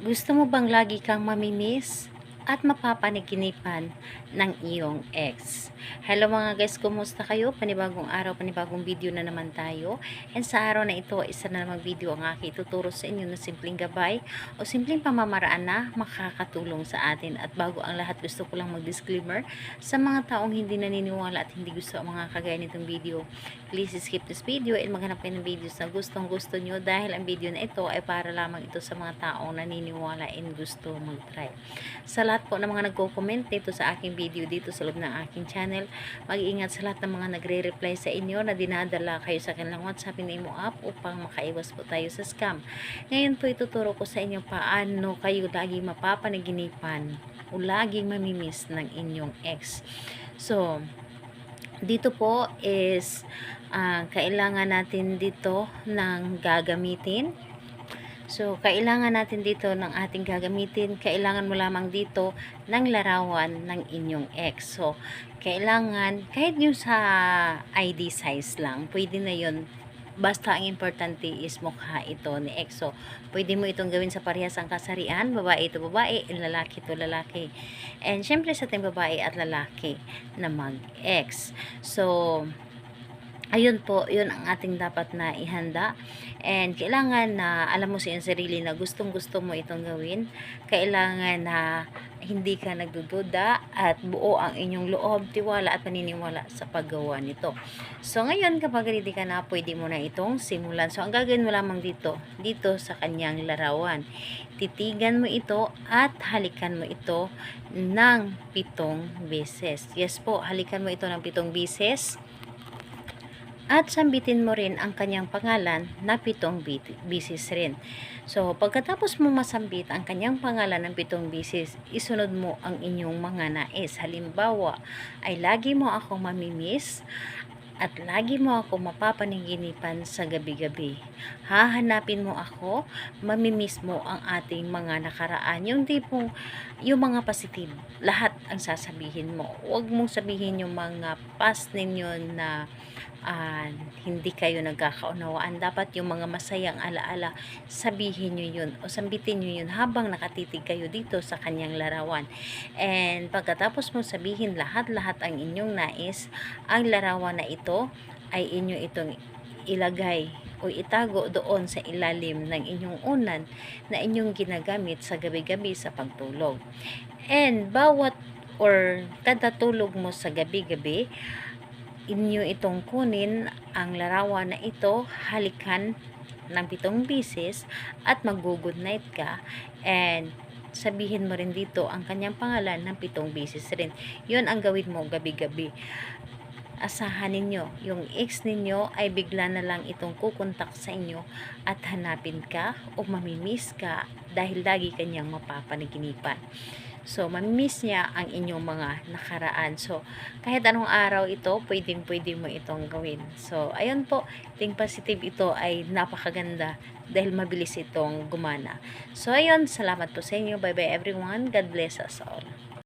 Gusto mo bang lagi kang mamimiss at mapapanaginipan ng iyong ex? Hello mga guys, kumusta kayo? Panibagong araw, panibagong video na naman tayo. And sa araw na ito, isa na namang video ang aking ituturo sa inyo na simpleng gabay o simpleng pamamaraan na makakatulong sa atin. At bago ang lahat, gusto ko lang mag-disclaimer sa mga taong hindi naniniwala at hindi gusto ang mga kagaya nitong video. Please skip this video and maghanap kayo ng videos na gustong gusto nyo dahil ang video na ito ay para lamang ito sa mga taong naniniwala and gusto mag-try. Sa lahat po ng mga nagko-comment dito sa aking video dito sa loob ng aking channel, mag-iingat sa lahat ng mga nagre-reply sa inyo na dinadala kayo sa kanilang WhatsApp and Imo app upang makaiwas po tayo sa scam. Ngayon po ituturo ko sa inyo paano kayo lagi mapapanaginipan o laging mamimiss ng inyong ex. So, dito po is kailangan natin dito ng gagamitin. So, kailangan natin dito ng ating gagamitin. Kailangan mo lamang dito ng larawan ng inyong ex. So, kailangan, kahit yung sa ID size lang, pwede na yun. Basta ang importante is mukha ito ni ex. So, pwede mo itong gawin sa parehas ang kasarian. Babae ito babae, lalaki ito lalaki. And syempre sa ating babae at lalaki na mag-ex. So, ayun po, yun ang ating dapat na ihanda. And kailangan na alam mo sa iyong sarili na gustong gusto mo itong gawin. Kailangan na hindi ka nagdududa at buo ang inyong loob, tiwala at paniniwala sa paggawa nito. So ngayon kapag ready ka na, pwede mo na itong simulan. So ang gagawin mo lamang dito sa kanyang larawan. Titigan mo ito at halikan mo ito ng 7 beses. Yes po, halikan mo ito ng 7 beses. At sambitin mo rin ang kanyang pangalan na 7 bisis rin. So, pagkatapos mo masambit ang kanyang pangalan ng 7 bisis, isunod mo ang inyong mga nais. Halimbawa, ay lagi mo ako mamimiss at lagi mo ako mapapanaginipan sa gabi-gabi. Hahanapin mo ako, mamimiss mo ang ating mga nakaraan. Yung tipong, yung mga positive, lahat ang sasabihin mo. Huwag mong sabihin yung mga past ninyo na hindi kayo nagkakaunawaan. Dapat yung mga masayang alaala, sabihin nyo yun o sambitin nyo yun habang nakatitig kayo dito sa kanyang larawan. And pagkatapos mo sabihin lahat-lahat ang inyong nais, ang larawan na ito ay inyo itong ilagay o itago doon sa ilalim ng inyong unan na inyong ginagamit sa gabi-gabi sa pagtulog. And bawat or kada tulog mo sa gabi-gabi, inyo itong kunin ang larawan na ito, halikan ng 7 beses at mag-good night ka and sabihin mo rin dito ang kanyang pangalan ng 7 beses rin. Yun ang gawin mo gabi-gabi. Asahan ninyo, yung ex ninyo ay bigla na lang itong kukontak sa inyo at hanapin ka o mamimiss ka dahil lagi kanyang mapapanaginipan. So, mamimiss niya ang inyong mga nakaraan. So, kahit anong araw ito, pwede mo itong gawin. So, ayun po, think positive ito ay napakaganda dahil mabilis itong gumana. So, ayun, salamat po sa inyo. Bye-bye everyone. God bless us all.